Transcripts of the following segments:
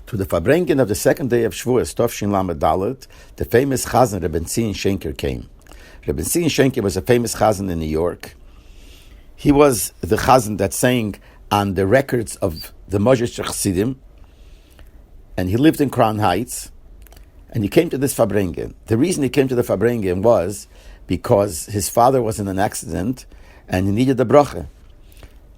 To the Farbrengen of the second day of Shavuos, Tovshin Lamed Dalet, the famous Chazan Rebbe Bentzion Shenker came. Rebbe Bentzion Shenker was a famous Chazan in New York. He was the Chazan that sang on the records of the Moshe Chassidim, and he lived in Crown Heights, and he came to this Farbrengen. The reason he came to the Farbrengen was because his father was in an accident, and he needed a bracha.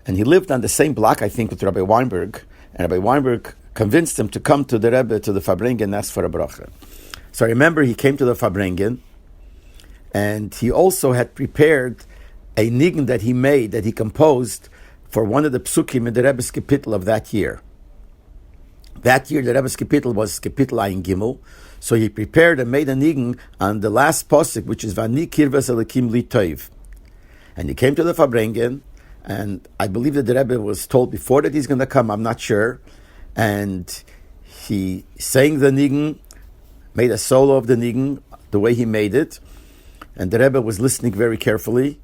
And he lived on the same block, I think, with Rabbi Weinberg, and Rabbi Weinberg convinced him to come to the Rebbe, to the Farbrengen, and ask for a bracha. So I remember he came to the Farbrengen, and he also had prepared a Nigun that he made, that he composed for one of the psukim in the Rebbe's Kapitel of that year. That year, the Rebbe's Kapitel was Kapitel Ayin Gimel, so he prepared and made a Nigun on the last posuk, which is Vani Kirvas Elikim Li Toiv. And he came to the Farbrengen, and I believe that the Rebbe was told before that he's going to come, I'm not sure, and he sang the Nigun, made a solo of the Nigun, the way he made it, and the Rebbe was listening very carefully,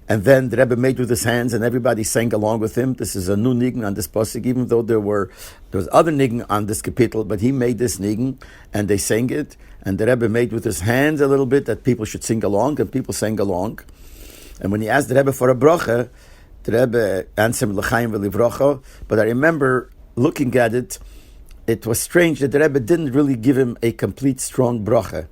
and then the Rebbe made with his hands, and everybody sang along with him. This is a new Nigun on this posuk, even though there was other Nigun on this kapitel, but he made this Nigun, and they sang it, and the Rebbe made with his hands a little bit that people should sing along, and people sang along. And when he asked the Rebbe for a bracha, the Rebbe answered L'chaim v'livrocha, but I remember looking at it, it was strange that the Rebbe didn't really give him a complete, strong bracha.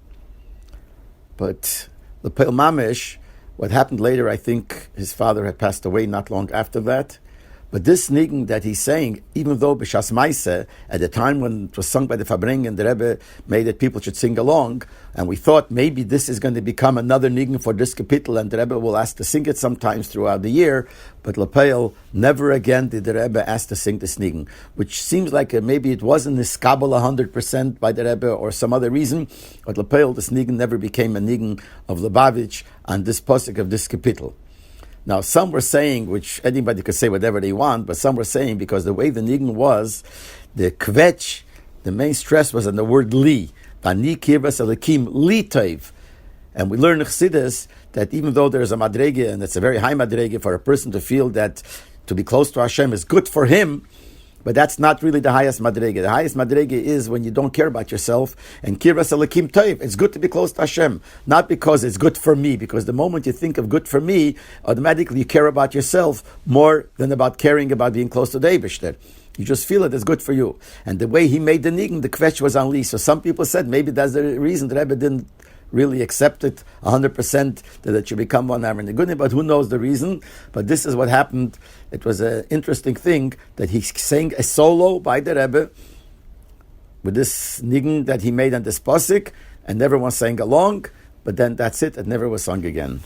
But Leibel Mamish, what happened later, I think his father had passed away not long after that. But this Nigun that he's saying, even though B'Shas Maaseh, at the time when it was sung by the Farbrengen, the Rebbe made it people should sing along, and we thought maybe this is going to become another Nigun for this kapitel, and the Rebbe will ask to sing it sometimes throughout the year. But Leibel, never again did the Rebbe ask to sing this Nigun, which seems like maybe it wasn't niskabel 100% by the Rebbe or some other reason. But Leibel, this Nigun never became a Nigun of Lubavitch on this posuk of this kapitel. Now, some were saying, which anybody could say whatever they want, but some were saying because the way the Nigun was, the kvetch, the main stress was on the word li. Vani kirvas elikim li toiv. And we learn in Chassidus that even though there is a madrege, and it's a very high madrege for a person to feel that to be close to Hashem is good for him, but that's not really the highest madrege. The highest madrege is when you don't care about yourself. And kirvas elikim toiv, it's good to be close to Hashem. Not because it's good for me, because the moment you think of good for me, automatically you care about yourself more than about caring about being close to the Eibishter. You just feel it is good for you. And the way he made the Nigun, the kvetch was unleashed. So some people said maybe that's the reason the Rebbe didn't really accept it 100% that it should become one Amar Nigunim, but who knows the reason. But this is what happened. It was an interesting thing that he sang a solo by the Rebbe with this Nigun that he made on this posuk, and everyone sang along, but then that's it, it never was sung again.